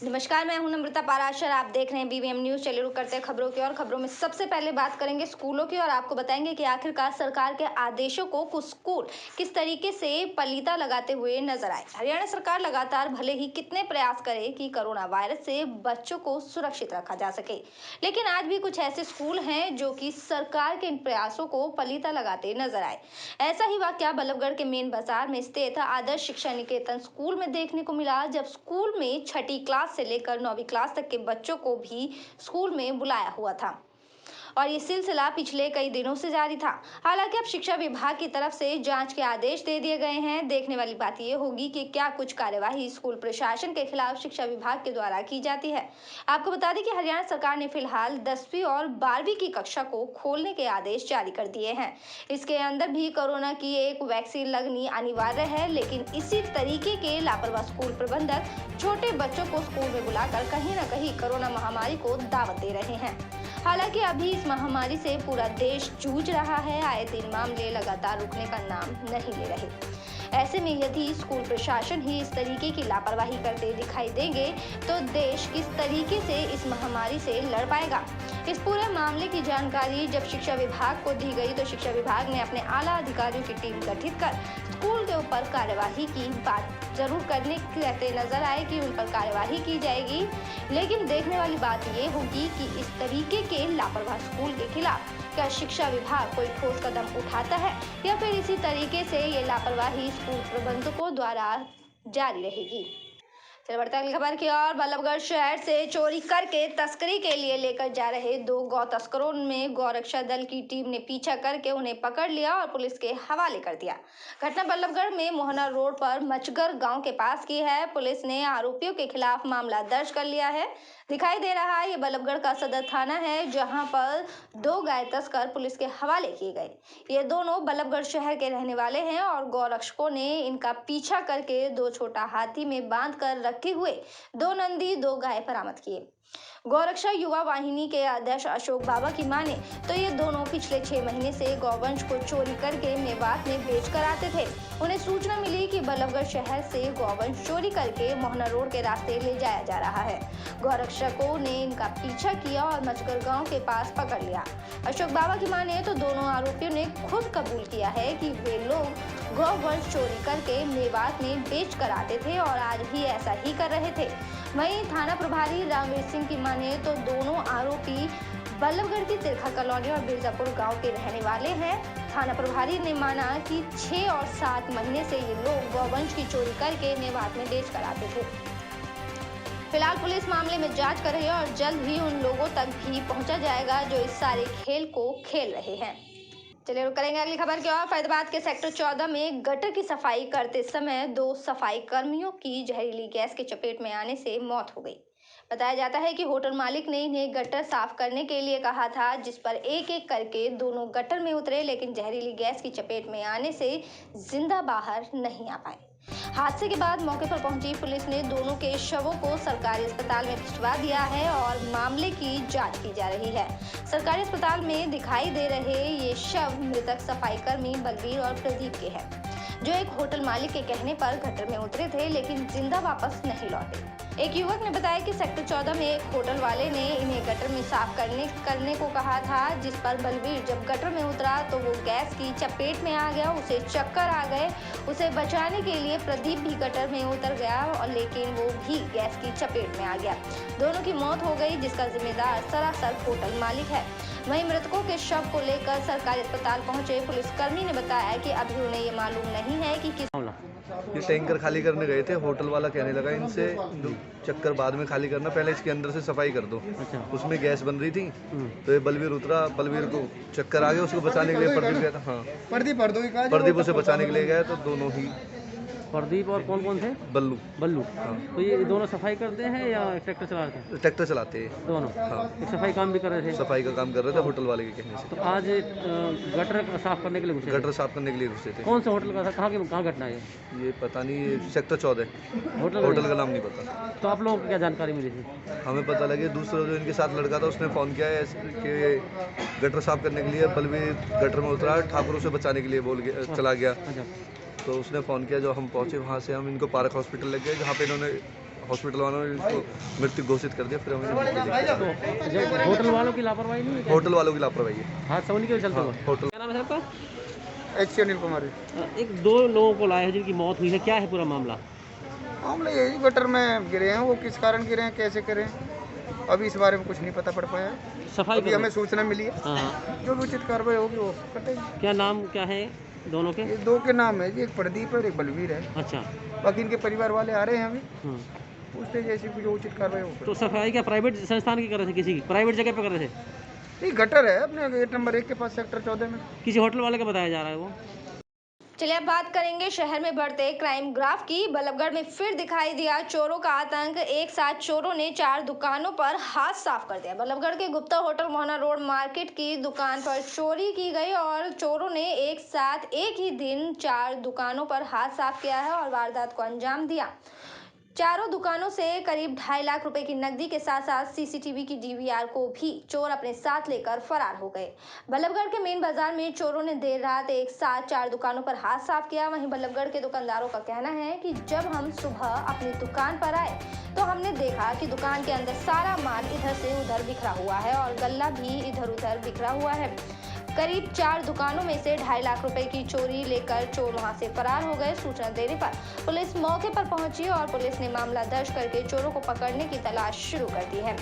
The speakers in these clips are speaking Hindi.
नमस्कार, मैं हूं नम्रता पाराशर। आप देख रहे हैं बीवीएम न्यूज। चलिए रुक करते हैं खबरों की। और खबरों में सबसे पहले बात करेंगे स्कूलों की और आपको बताएंगे कि आखिरकार सरकार के आदेशों को कुछ स्कूल किस तरीके से पलीता लगाते हुए नजर आए। हरियाणा सरकार लगातार भले ही कितने प्रयास करे कि कोरोना वायरस से बच्चों को सुरक्षित रखा जा सके, लेकिन आज भी कुछ ऐसे स्कूल हैं जो कि सरकार के इन प्रयासों को पलीता लगाते नजर आए। ऐसा ही वाकया बल्लभगढ़ के मेन बाजार में स्थित आदर्श शिक्षा निकेतन स्कूल में देखने को मिला, जब स्कूल में छठी क्लास से लेकर 9वीं क्लास तक के बच्चों को भी स्कूल में बुलाया हुआ था और ये सिलसिला पिछले कई दिनों से जारी था। हालांकि अब शिक्षा विभाग की तरफ से जांच के आदेश दे दिए गए हैं। देखने वाली बात ये होगी कि क्या कुछ कार्यवाही स्कूल प्रशासन के खिलाफ शिक्षा विभाग के द्वारा की जाती है। आपको बता दें कि हरियाणा सरकार ने फिलहाल 10वीं और 12वीं की कक्षा को खोलने के आदेश जारी कर दिए हैं। इसके अंदर भी कोरोना की एक वैक्सीन लगनी अनिवार्य है, लेकिन इसी तरीके के लापरवाह स्कूल प्रबंधक छोटे बच्चों को स्कूल में बुलाकर कहीं न कहीं कोरोना महामारी को दावत दे रहे हैं। हालांकि अभी इस महामारी से पूरा देश जूझ रहा है। आए दिन मामले लगातार रुकने का नाम नहीं ले रहे। ऐसे में यदि स्कूल प्रशासन ही इस तरीके की लापरवाही करते दिखाई देंगे तो देश किस तरीके से इस महामारी से लड़ पाएगा। इस पूरे मामले की जानकारी जब शिक्षा विभाग को दी गई तो शिक्षा विभाग ने अपने आला अधिकारियों की टीम गठित कर स्कूल के ऊपर कार्यवाही की बात जरूर करने कहते नजर आए कि उन पर कार्यवाही की जाएगी, लेकिन देखने वाली बात ये होगी कि इस तरीके के लापरवाह स्कूल के खिलाफ क्या शिक्षा विभाग कोई ठोस कदम उठाता है या फिर इसी तरीके से ये लापरवाही स्कूल प्रबंधकों द्वारा जारी रहेगी। चलिए बढ़ते हैं अगली खबर की ओर। बल्लभगढ़ शहर से चोरी करके तस्करी के लिए लेकर जा रहे 2 गौ तस्करों में गौरक्षा दल की टीम ने पीछा करके उन्हें पकड़ लिया और पुलिस के हवाले कर दिया। घटना बल्लभगढ़ में मोहना रोड पर मचगर गांव के पास की है। पुलिस ने आरोपियों के खिलाफ मामला दर्ज कर लिया है। दिखाई दे रहा है ये बल्लभगढ़ का सदर थाना है, जहां पर 2 गाय तस्कर पुलिस के हवाले किए गए। ये दोनों बल्लभगढ़ शहर के रहने वाले हैं और गौरक्षकों ने इनका पीछा करके 2 छोटा हाथी में बांध कर रखे हुए 2 नंदी 2 गाय बरामद किए। गौरक्षा युवा वाहिनी के अध्यक्ष अशोक बाबा की माने तो ये दोनों पिछले 6 महीने से गौवंश को चोरी करके मेवात में बेचकर आते थे। उन्हें सूचना मिली कि बल्लभगढ़ शहर से गौवंश चोरी करके मोहना रोड के रास्ते ले जाया जा रहा है। गौरक्षकों ने इनका पीछा किया और मचगर गांव के पास पकड़ लिया। अशोक बाबा की माने तो दोनों आरोपियों ने खुद कबूल किया है कि वे लोग गौवंश चोरी करके मेवात में बेच कर आते थे और आज भी ऐसा ही कर रहे थे। वहीं थाना प्रभारी रामवीर सिंह की माने तो दोनों आरोपी बल्लभगढ़ की तिरखा कॉलोनी और बिरजापुर गांव के रहने वाले हैं। थाना प्रभारी ने माना कि 6 और 7 महीने से ये लोग गौवंश की चोरी करके मेवात में बेच कर आते थे। फिलहाल पुलिस मामले में जांच कर रही है और जल्द ही उन लोगों तक भी पहुंचा जाएगा जो इस सारे खेल को खेल रहे हैं। चलिए रुक करेंगे अगली खबर की ओर। फरीदाबाद के सेक्टर 14 में गटर की सफाई करते समय 2 सफाई कर्मियों की जहरीली गैस की चपेट में आने से मौत हो गई। बताया जाता है कि होटल मालिक ने इन्हें गटर साफ करने के लिए कहा था, जिस पर एक-एक करके दोनों गटर में उतरे, लेकिन जहरीली गैस की चपेट में आने से जिंदा बाहर नहीं आ पाए। हादसे के बाद मौके पर पहुंची पुलिस ने दोनों के शवों को सरकारी अस्पताल में भिजवा दिया है और मामले की जांच की जा रही है। सरकारी अस्पताल में दिखाई दे रहे ये शव मृतक सफाई कर्मी बलवीर और प्रदीप के हैं, जो एक होटल मालिक के कहने पर गटर में उतरे थे लेकिन जिंदा वापस नहीं लौटे। एक युवक ने बताया कि सेक्टर 14 में एक होटल वाले ने इन्हें गटर में साफ करने को कहा था, जिस पर बलवीर जब गटर में उतरा तो वो गैस की चपेट में आ गया। उसे चक्कर आ गए। उसे बचाने के लिए प्रदीप भी गटर में उतर गया और लेकिन वो भी गैस की चपेट में आ गया। दोनों की मौत हो गई, जिसका जिम्मेदार सरासर होटल मालिक है। वहीं मृतकों के शव को लेकर सरकारी अस्पताल पहुंचे पुलिसकर्मी ने बताया कि अभी उन्हें ये मालूम नहीं है कि किस ये टैंकर खाली करने गए थे। होटल वाला कहने लगा इनसे चक्कर बाद में खाली करना, पहले इसके अंदर से सफाई कर दो। अच्छा। उसमें गैस बन रही थी तो ये बलवीर उतरा। बलवीर को चक्कर आ गया, उसको बचाने के लिए प्रदीप गया था। हाँ, प्रदीप उसे बचाने के लिए गया तो दोनों ही। प्रदीप और कौन कौन थे? बल्लू। हाँ। तो ये दोनों सफाई करते हैं या ट्रैक्टर चलाते हैं? ट्रैक्टर चलाते हैं दोनों। हाँ। एक सफाई काम भी कर रहे थे? सफाई का काम कर रहे थे होटल वाले के कहने से। तो आज गटर साफ करने के लिए घुसे? गटर साफ करने के लिए घुसे थे। कौन सा होटल का था? कहाँ घटना है? ये पता नहीं, सेक्टर 14 होटल का नाम नहीं पता। तो आप लोगों को क्या जानकारी मिली थी? हमें पता लगे दूसरा जो इनके साथ लड़का था उसने फ़ोन किया है कि गटर साफ करने के लिए बलवीर गटर में उतरा, ठाकुर उसे बचाने के लिए बोल गया, चला गया। तो उसने फ़ोन किया, जो हम पहुंचे वहां से हम इनको पार्क हॉस्पिटल लग गए, जहाँ पे इन्होंने हॉस्पिटल वालों ने इसको मृत्यु घोषित कर दिया। फिर हमें तो होटल वालों की लापरवाही नहीं है क्या? होटल वालों की लापरवाही है। हादसा होने के चलते हुआ। होटल क्या नाम है सर आपका? एच अनिल कुमार। एक दो लोगों को लाए हैं जिनकी मौत हुई है, क्या है पूरा मामला? मामला यही गटर में गिरे हैं, वो किस कारण गिरे हैं, कैसे गिरे हैं, अभी इस बारे में कुछ नहीं पता पड़ पाया। सफाई अभी हमें सूचना मिली है, हाँ, जो भी उचित कार्रवाई होगी वो करेंगे। क्या नाम क्या है दोनों के? ये दो के नाम है जी, एक प्रदीप है और एक बलवीर है। अच्छा। बाकी इनके परिवार वाले आ रहे हैं अभी, हाँ। पूछते जैसे भी जो उचित कार्रवाई हो। तो सफाई क्या प्राइवेट संस्थान की कर रहे थे, किसी की प्राइवेट जगह पे कर रहे थे? ये गटर है अपने गेट नंबर 1 के पास, सेक्टर 14 में। किसी होटल वाले का बताया जा रहा है वो। चलिए अब बात करेंगे शहर में बढ़ते क्राइम ग्राफ की। बल्लभगढ़ में फिर दिखाई दिया चोरों का आतंक। एक साथ चोरों ने 4 दुकानों पर हाथ साफ कर दिया। बल्लभगढ़ के Gupta hotel Mohna road market की दुकान पर चोरी की गई और चोरों ने एक साथ एक ही दिन 4 दुकानों पर हाथ साफ किया है और वारदात को अंजाम दिया। चारों दुकानों से करीब 2.5 लाख रुपए की नकदी के साथ साथ सीसीटीवी की डीवीआर को भी चोर अपने साथ लेकर फरार हो गए। बल्लभगढ़ के मेन बाजार में चोरों ने देर रात एक साथ 4 दुकानों पर हाथ साफ किया। वहीं बल्लभगढ़ के दुकानदारों का कहना है कि जब हम सुबह अपनी दुकान पर आए तो हमने देखा कि दुकान के अंदर सारा माल इधर से उधर बिखरा हुआ है और गल्ला भी इधर उधर बिखरा हुआ है। करीब 4 दुकानों में से 2.5 लाख रुपए की चोरी लेकर चोर वहां से फरार हो गए। सूचना देने पर पुलिस मौके पर पहुंची और पुलिस ने मामला दर्ज करके चोरों को पकड़ने की तलाश शुरू कर दी है।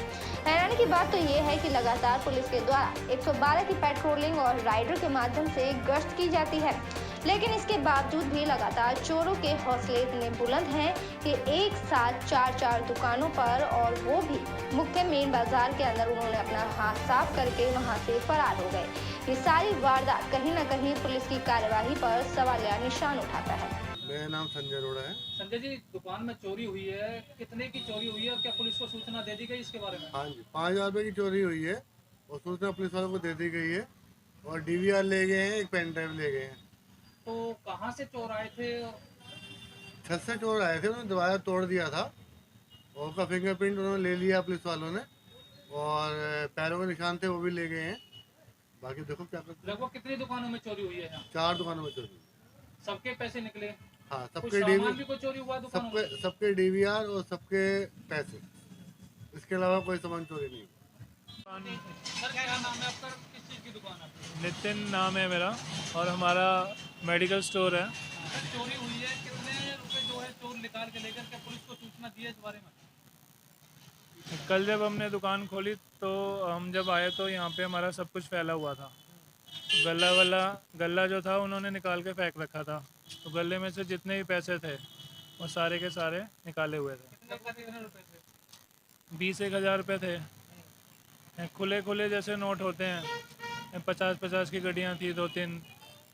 हैरानी की बात तो ये है कि लगातार पुलिस के द्वारा 112 की पेट्रोलिंग और राइडर के माध्यम से गश्त की जाती है, लेकिन इसके बावजूद भी लगातार चोरों के हौसले इतने बुलंद हैं कि एक साथ 4 दुकानों पर, और वो भी मुख्य मेन बाजार के अंदर, उन्होंने अपना हाथ साफ करके वहां से फरार हो गए। ये सारी वारदात कहीं न कहीं पुलिस की कार्यवाही पर सवालिया निशान उठाता है। मेरा नाम संजय अरोड़ा है। संजय जी, दुकान में चोरी हुई है, कितने की चोरी हुई है और क्या पुलिस को सूचना दे दी गई इसके बारे में? हाँ जी, 5,000 रुपये की चोरी हुई है और सूचना पुलिस वालों को दे दी गई है और डीवीआर ले गए हैं, एक पेन ड्राइव ले गए हैं। तो कहाँ से चोर आए थे? छत से चोर आए थे, उन्होंने दरवाजा तोड़ दिया था और उसका फिंगरप्रिंट उन्होंने ले लिया पुलिस वालों ने, और पैरों के निशान थे वो भी ले गए हैं। बाकी देखो क्या करते हैं। लगभग कितनी दुकानों में चोरी हुई है यहाँ? 4 दुकानों में चोरी। सबके पैसे निकले? हाँ, कुछ सबके सामान भी कोई चोरी हुआ दुकानों में? सबके डीवीआर और सबके पैसे, इसके अलावा कोई सामान चोरी नहीं। सर क्या नाम है आपका, किस चीज़ की दुकान है? नितिन नाम है मेरा और हमारा मेडिकल स्टोर है। सर चोरी हुई है, कितने रुपए जो है चोर निकाल के लेकर, क्या पुलिस को सूचना दी है इस बारे में? कल जब हमने दुकान खोली तो हम जब आए तो यहाँ पे हमारा सब कुछ फैला हुआ था। गल्ला जो था उन्होंने निकाल के फेंक रखा था, तो गले में से जितने भी पैसे थे वो सारे के सारे निकाले हुए थे। कितने रुपए थे? 20-1 हज़ार रुपये थे। खुले जैसे नोट होते हैं, 50-50 की गड्डियाँ थी 2-3,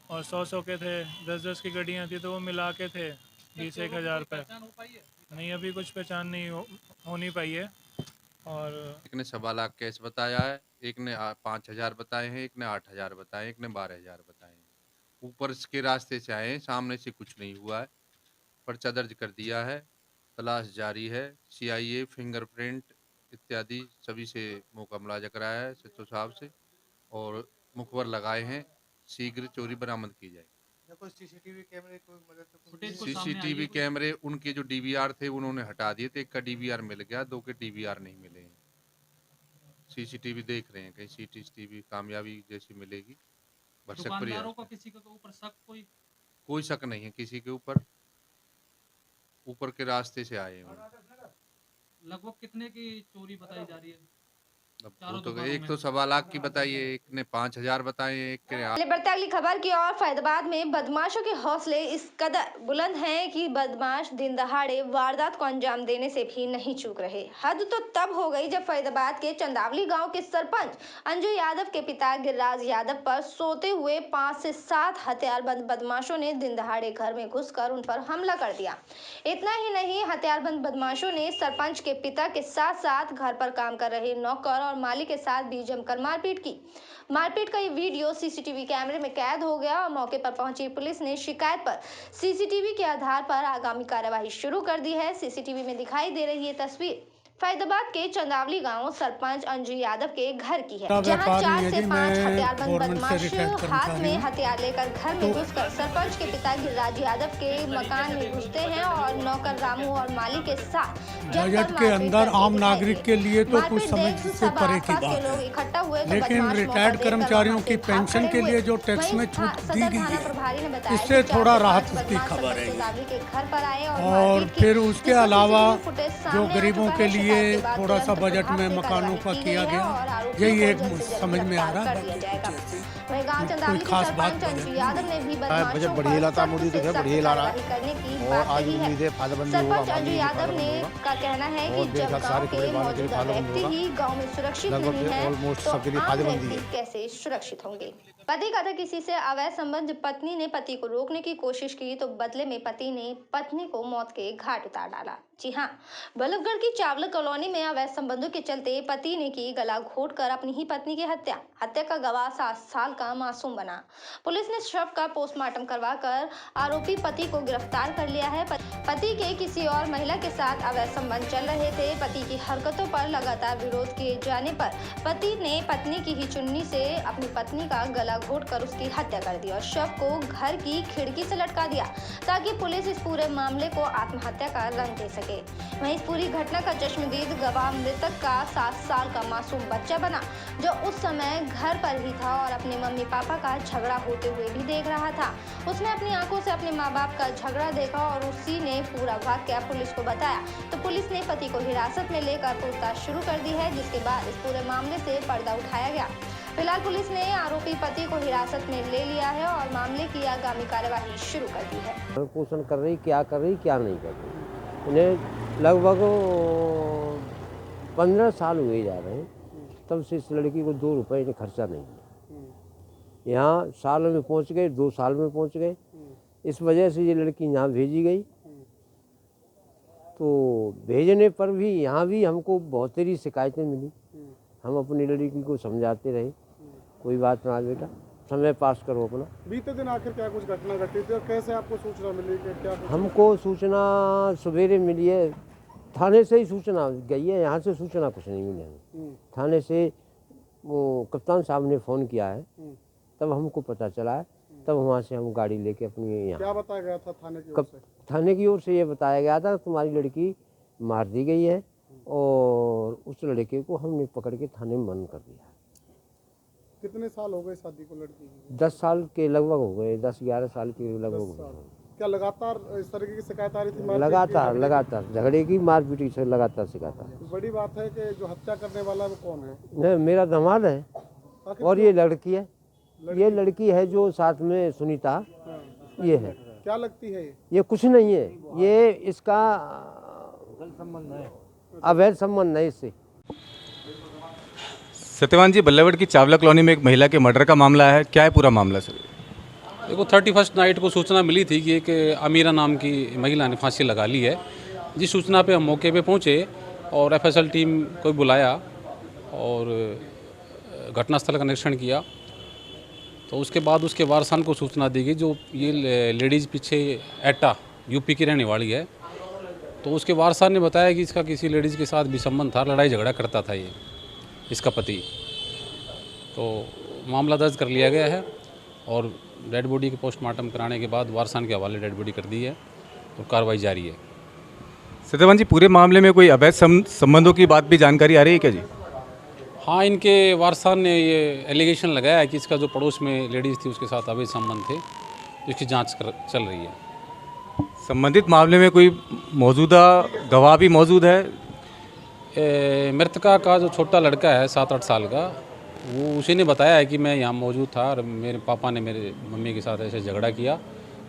और 100 के थे, 10-10 की गड्डियाँ थी, तो वो मिला के थे 20-1 हज़ार रुपये। पहचान हो पाई है? नहीं, अभी कुछ पहचान नहीं हो नहीं पाई है। और एक ने 1.25 लाख कैश बताया है, एक ने 5,000 बताए हैं, एक ने 8,000 बताए, एक ने 12,000 बताए हैं। ऊपर के रास्ते से आए हैं, सामने से कुछ नहीं हुआ है। पर्चा दर्ज कर दिया है, तलाश जारी है। CIA फिंगरप्रिंट इत्यादि सभी से मौका मुलाजा कराया है सिद्धू साहब से, और मुखबर लगाए हैं, शीघ्र चोरी बरामद की जाए। सीसीटीवी कैमरे कोई मदद से फुटेज को सामने आई है CCTV कैमरे उनके जो DVR थे उन्होंने हटा दिए थे। एक का DVR मिल गया, 2 के DVR नहीं मिले हैं। CCTV देख रहे हैं, कहीं CCTV कामयाबी जैसी मिलेगी। भरसक दुकानदारों का किसी के ऊपर शक? कोई शक नहीं है किसी के ऊपर, ऊपर के रास्ते से आए हैं। लगभग कितने की चोरी बताई जा रही है? अब वो तो एक तो 1.25 लाख की बताई है, एक ने 5,000 बताए, एक के चलिए बढ़ते अगली खबर की ओर। फैजाबाद में बदमाशों के हौसले इस कदर बुलंद हैं कि बदमाश दिन दहाड़े वारदात को अंजाम देने से भी नहीं चूक रहे। हद तो तब हो गई जब फैजाबाद के चंदावली गांव के सरपंच अंजू यादव के पिता गिरिराज यादव पर सोते हुए 5 से 7 हथियारबंद बदमाशों ने दिन दहाड़े घर में घुसकर उन पर हमला कर दिया। इतना ही नहीं, हथियारबंद बदमाशों ने सरपंच के पिता के साथ साथ घर पर काम कर रहे नौकर और मालिक के साथ भी जमकर मारपीट की। मारपीट का ये वीडियो सीसीटीवी कैमरे में कैद हो गया और मौके पर पहुंची पुलिस ने शिकायत पर सीसीटीवी के आधार पर आगामी कार्यवाही शुरू कर दी है। सीसीटीवी में दिखाई दे रही है तस्वीर फैजाबाद के चंदावली गांव सरपंच अंजू यादव के घर की है, जहां 4 से 5 हथियारबंद बदमाश हाथ में हथियार लेकर घर में घुसकर सरपंच के पिता गिरिराज यादव के मकान में घुसते हैं और नौकर रामू और माली के साथ बजट के अंदर आम नागरिक के लिए तो कुछ समझ से परे की बात है, इकट्ठा हुए, लेकिन रिटायर्ड कर्मचारियों की पेंशन के लिए जो टैक्स में छूट दी गई है, इससे थोड़ा राहत की खबर है। और फिर उसके अलावा जो गरीबों के लिए थोड़ा सा बजट में मकानों का किया गया, यही एक समझ में आ रहा है। कोई खास बात बजट बढ़िया लाता, मोदी तो बढ़िया ला रहा है और आज उम्मीद है फायदेमंद होगा। अंजू यादव ने का कहना है कि जब गांव के मौजूदा व्यक्ति ही गांव में सुरक्षित नहीं है तो आम व्यक्ति कैसे सुरक्षित होंगे। पति का था किसी से अवैध संबंध, पत्नी ने पति को रोकने की कोशिश की तो बदले में पति ने पत्नी को मौत के घाट उतार डाला। जी हां, बल्लभगढ़ की चावला कॉलोनी में अवैध संबंधों के चलते पति ने की गला घोटकर अपनी ही पत्नी की हत्या का गवाह 7 साल का मासूम बना। पुलिस ने शव का पोस्टमार्टम करवाकर आरोपी पति को गिरफ्तार कर लिया है। पति के किसी और महिला के साथ अवैध संबंध चल रहे थे। पति की हरकतों पर लगातार विरोध किए जाने पर पति ने पत्नी की ही चुन्नी से अपनी पत्नी का गला घोटकर उसकी हत्या कर दी और शव को घर की खिड़की से लटका दिया ताकि पुलिस इस पूरे मामले को आत्महत्या का रंग दे सके। वहीं इस पूरी घटना का चश्मदीद गवाह मृतक का 7 साल का मासूम बच्चा बना, जो उस समय घर पर ही था और अपने मम्मी पापा का झगड़ा होते हुए भी देख रहा था। उसने अपनी आंखों से अपने माँ बाप का झगड़ा देखा और उसी ने पूरा वाकया पुलिस को बताया तो पुलिस ने पति को हिरासत में लेकर पूछताछ शुरू कर दी है, जिसके बाद इस पूरे मामले से पर्दा उठाया गया। फिलहाल पुलिस ने आरोपी पति को हिरासत में ले लिया है और मामले की आगामी कार्यवाही शुरू कर दी है। पोषण कर रही, क्या कर रही, क्या नहीं कर रही। उन्हें लगभग 15 साल हुए जा रहे हैं, तब से इस लड़की को 2 रुपए ने खर्चा नहीं किया। यहाँ साल में पहुँच गए, 2 साल में पहुँच गए। इस वजह से ये लड़की यहाँ भेजी गई। तो भेजने पर भी यहाँ भी हमको बहुत सारी शिकायतें मिली। हम अपनी लड़की को समझाते रहे, कोई बात ना बेटा, समय पास करो अपना। बीते दिन आखिर क्या कुछ घटना घटी थी और कैसे आपको सूचना मिली कि क्या? हमको सूचना सवेरे मिली है, थाने से ही सूचना गई है, यहाँ से सूचना कुछ नहीं मिली हमें। थाने से वो कप्तान साहब ने फ़ोन किया है, तब हमको पता चला है, तब वहाँ से हम गाड़ी लेके अपनी यहाँ। क्या बताया गया था थाने की ओर से? थाने की ओर से ये बताया गया था तुम्हारी लड़की मार दी गई है और उस लड़के को हमने पकड़ के थाने में बंद कर दिया। कितने साल हो गए शादी को लड़की की? 10 साल के लगभग हो गए, 10-11 साल के लगभग हो गए। क्या लगातार इस तरह की शिकायत आ रही थी? लगातार झगड़े की, मारपीट से लगातार शिकायत आ रही। बड़ी बात है कि जो हत्या करने वाला वो कौन है? नहीं, मेरा दामाद है और ये लड़की है। ये लड़की है जो साथ में सुनीता, ये है। क्या लगती है ये? कुछ नहीं है, ये इसका अवैध संबंध है इससे। सत्यवान जी, बल्लभगढ़ की चावला कॉलोनी में एक महिला के मर्डर का मामला है, क्या है पूरा मामला सर? देखो, 31 नाइट को सूचना मिली थी कि एक अमीरा नाम की महिला ने फांसी लगा ली है। जिस सूचना पे हम मौके पे पहुंचे और एफएसएल टीम को बुलाया और घटनास्थल का निरीक्षण किया, तो उसके बाद उसके वारसान को सूचना दी गई। जो ये लेडीज़ पीछे एटा यूपी की रहने वाली है, तो उसके वारसान ने बताया कि इसका किसी लेडीज़ के साथ भी संबंध था, लड़ाई झगड़ा करता था ये इसका पति। तो मामला दर्ज कर लिया गया है और डेड बॉडी के पोस्टमार्टम कराने के बाद वारसान के हवाले डेड बॉडी कर दी है और कार्रवाई जारी है। सत्यवान जी, पूरे मामले में कोई अवैध संबंधों की बात भी जानकारी आ रही है क्या जी? हाँ, इनके वारसान ने ये एलिगेशन लगाया है कि इसका जो पड़ोस में लेडीज़ थी उसके साथ अवैध संबंध थे, इसकी जाँच चल रही है। संबंधित मामले में कोई मौजूदा गवाह भी मौजूद है? मृतका का जो छोटा लड़का है 7-8 साल का, वो उसी ने बताया है कि मैं यहाँ मौजूद था और मेरे पापा ने मेरे मम्मी के साथ ऐसे झगड़ा किया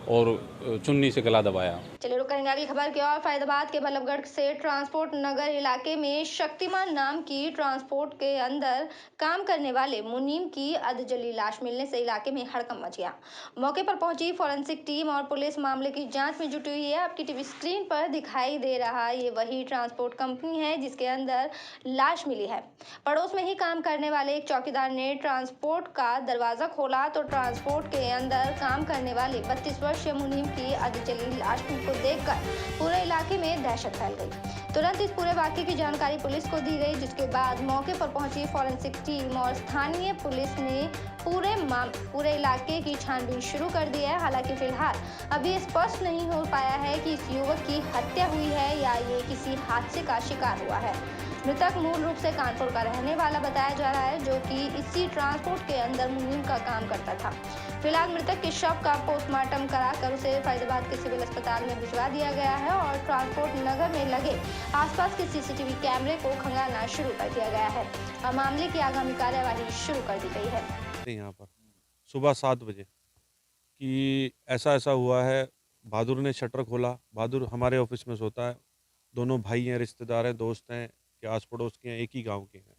और चुन्नी से गला दबाया। चलिए रुक करेंगे अगली खबर की और। फैजाबाद के बल्लभगढ़ से ट्रांसपोर्ट नगर इलाके में शक्तिमान नाम की ट्रांसपोर्ट के अंदर काम करने वाले मुनीम की अधजली लाश मिलने से इलाके में हड़कंप मच गया। मौके पर पहुंची फॉरेंसिक टीम और पुलिस मामले की जांच में जुटी हुई है। आपकी टीवी स्क्रीन पर दिखाई दे रहा ये वही ट्रांसपोर्ट कंपनी है जिसके अंदर लाश मिली है। पड़ोस में ही काम करने वाले एक चौकीदार ने ट्रांसपोर्ट का दरवाजा खोला तो ट्रांसपोर्ट के अंदर काम करने वाले 32 वर्षीय मुनीम की अधजली लाश को देखकर पूरे इलाके में दहशत फैल गई। तुरंत इस पूरे वाकये की जानकारी पुलिस को दी गई, जिसके बाद मौके पर पहुंची फॉरेंसिक टीम और स्थानीय पुलिस ने पूरे इलाके की छानबीन शुरू कर दी है। हालांकि फिलहाल अभी स्पष्ट नहीं हो पाया है कि इस युवक की हत्या हुई है या ये किसी हादसे का शिकार हुआ है। मृतक मूल रूप से कानपुर का रहने वाला बताया जा रहा है, जो कि इसी ट्रांसपोर्ट के अंदर मुहिम का काम करता था। फिलहाल मृतक के शव का पोस्टमार्टम कराकर उसे फरीदाबाद के सिविल अस्पताल में भिजवा दिया गया है और ट्रांसपोर्ट नगर में लगे आसपास के सीसीटीवी कैमरे को खंगालना शुरू कर दिया गया है और मामले की आगामी कार्यवाही शुरू कर दी गई है। यहाँ पर सुबह 7 बजे कि ऐसा हुआ है, बहादुर ने शटर खोला। बहादुर हमारे ऑफिस में सोता है, दोनों भाई हैं, रिश्तेदार हैं, दोस्त हैं, कि आस पड़ोस के हैं, एक ही गांव के हैं।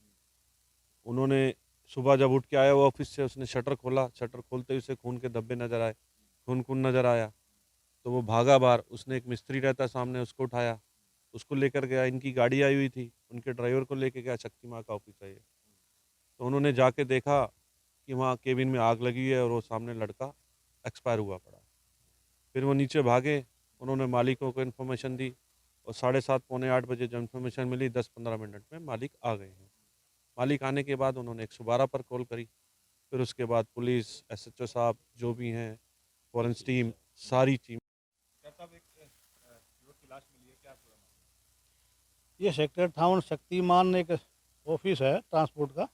उन्होंने सुबह जब उठ के आया वो ऑफिस से, उसने शटर खोला। शटर खोलते ही उसे खून के धब्बे नज़र आए, खून नज़र आया तो वो भागा बाहर। उसने एक मिस्त्री रहता सामने, उसको उठाया, उसको लेकर गया। इनकी गाड़ी आई हुई थी, उनके ड्राइवर को लेके गया, शक्ति माँ का ऑफिस है ये। तो उन्होंने जाके देखा कि वहाँ केबिन में आग लगी है और वो सामने लड़का एक्सपायर हुआ पड़ा। फिर वो नीचे भागे, उन्होंने मालिकों को इन्फॉर्मेशन दी और 7:30 पौने 8 बजे जब इन्फॉर्मेशन मिली 10-15 मिनट में मालिक आ गए हैं। मालिक आने के बाद उन्होंने 112 पर कॉल करी। फिर उसके बाद पुलिस, SHO साहब जो भी हैं, फॉरेंसिक टीम, सारी टीम। ये सेक्टर टाउन शक्तिमान एक ऑफिस है ट्रांसपोर्ट का,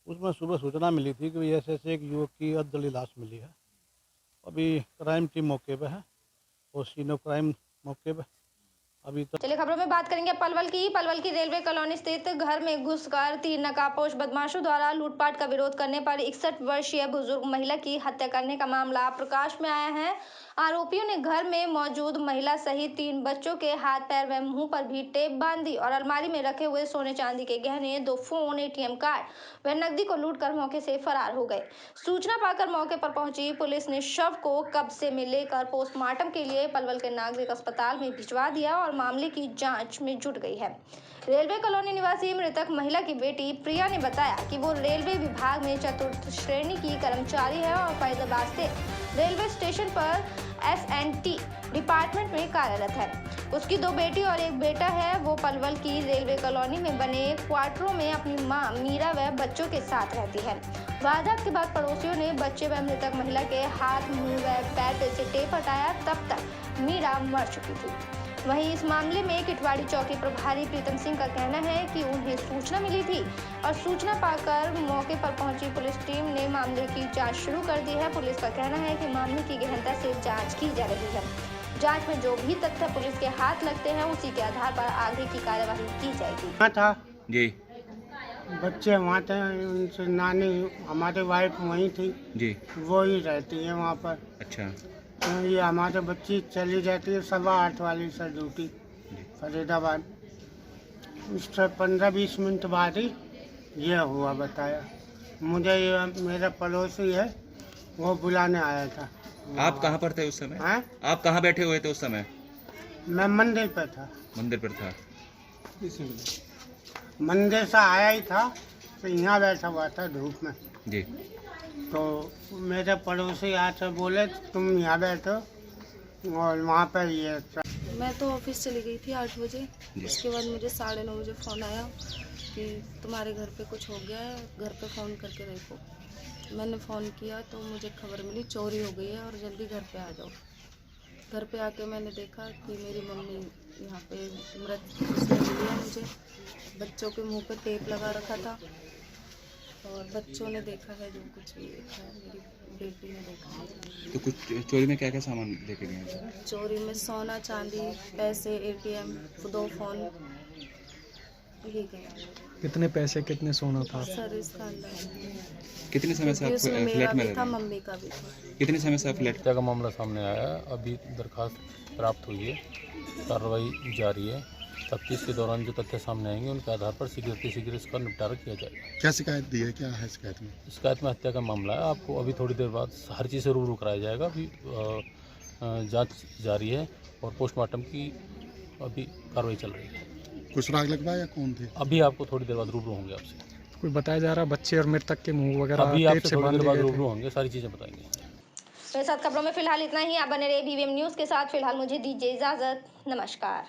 उसमें सुबह सूचना मिली थी कि ऐसे एक युवक की अधजली लाश मिली है। अभी क्राइम टीम मौके पे है और सीन ऑफ क्राइम मौके पे। अभी तो चलिए खबरों में बात करेंगे पलवल की रेलवे कॉलोनी स्थित घर में घुसकर 3 नकाबपोश बदमाशों द्वारा लूटपाट का विरोध करने पर 61 वर्षीय बुजुर्ग महिला की हत्या करने का मामला प्रकाश में आया है। आरोपियों ने घर में मौजूद महिला सहित 3 बच्चों के हाथ पैर व मुंह पर भी टेप बांध दी और अलमारी में रखे हुए सोने चांदी के गहने, 2 फोन, ATM कार्ड व नकदी को लूटकर मौके से फरार हो गए। सूचना पाकर मौके पर पहुंची पुलिस ने शव को कब्जे में लेकर पोस्टमार्टम के लिए पलवल के नागरिक अस्पताल में भिजवा दिया और मामले की जांच में जुट गई है। रेलवे कॉलोनी निवासी मृतक महिला की बेटी प्रिया ने बताया कि वो रेलवे विभाग में 4th श्रेणी की कर्मचारी है और फरीदाबाद से रेलवे स्टेशन पर S&T डिपार्टमेंट में कार्यरत है। उसकी 2 बेटी और 1 बेटा है। वो पलवल की रेलवे कॉलोनी में बने क्वार्टरों में अपनी मां मीरा व बच्चों के साथ रहती है। वारदात के बाद पड़ोसियों ने बच्चे व मृतक महिला के हाथ, मुंह व पैर पे से टेप हटाया, तब तक मीरा मर चुकी थी। वहीं इस मामले में किटवाड़ी चौकी प्रभारी प्रीतम सिंह का कहना है कि उन्हें सूचना मिली थी और सूचना पाकर मौके पर पहुंची पुलिस टीम ने मामले की जांच शुरू कर दी है। पुलिस का कहना है कि मामले की गहनता से जांच की जा रही है। जांच में जो भी तथ्य पुलिस के हाथ लगते हैं उसी के आधार पर आगे की कार्यवाही की जाएगी। था जी, बच्चे वहाँ थे, उनसे नानी हमारी वाइफ वहीं थी जी, वो ही रहती है वहाँ पर। अच्छा, ये हमारे बच्ची चली जाती है 8:15 वाली सर ड्यूटी फरीदाबाद। उससे 15-20 मिनट बाद ही ये हुआ बताया मुझे। ये मेरा पड़ोसी है, वो बुलाने आया था। आप कहाँ पर थे उस समय? हाँ? आप कहाँ बैठे हुए थे उस समय? मैं मंदिर पर था। मंदिर पर था। मंदिर से आया ही था तो यहाँ बैठा हुआ था धूप में जी। तो मेरे पड़ोसी आके बोले तुम यहाँ बैठो और वहाँ पर ये। मैं तो ऑफिस चली गई थी 8 बजे। उसके बाद मुझे 9:30 बजे फ़ोन आया कि तुम्हारे घर पे कुछ हो गया है, घर पे फ़ोन करके देखो। मैंने फ़ोन किया तो मुझे खबर मिली चोरी हो गई है और जल्दी घर पे आ जाओ। घर पे आके मैंने देखा कि मेरी मम्मी यहाँ पे मृत मिली है। मुझे बच्चों के मुंह पे टेप लगा रखा था और बच्चों ने देखा है जो कुछ भी देखा है, मेरी बेटी ने देखा है। तो कुछ चोरी में क्या क्या सामान लेके गए? चोरी में सोना, चांदी, पैसे, ATM, 2 फोन ले गए। कितने पैसे, कितने सोना था? सर इसका अंदाजा। कितने समय से आप फ्लैट में रह रहे हैं? मम्मी का भी था। कितने समय से आप फ्लैट का मामला सामने आया है। अभी दरखास्त प्राप्त हुई है, कार्रवाई जारी है। तफ्तीश के दौरान जो तथ्य सामने आएंगे उनके आधार पर शीघ्र इसका निपटारा किया जाएगा। क्या शिकायत दी है, क्या है शिकायत में? शिकायत में हत्या का मामला है। आपको अभी थोड़ी देर बाद हर चीज़ से रूबरू कराया जाएगा। अभी जांच जारी है और पोस्टमार्टम की अभी कार्रवाई चल रही है। कुछ सुराग लग पाया या कौन थे? अभी आपको थोड़ी देर बाद रूबरू होंगे आपसे। कोई बताया जा रहा बच्चे और मृतक के मुंह वगैरह अभी टेप आपसे से थोड़ी बांध देर बाद दिए रूबरू होंगे, सारी चीज़ें बताएंगे। मेरे साथ खबरों में फिलहाल इतना ही। आप बने रहे BVM न्यूज़ के साथ। फिलहाल मुझे दीजिए इजाज़त। नमस्कार।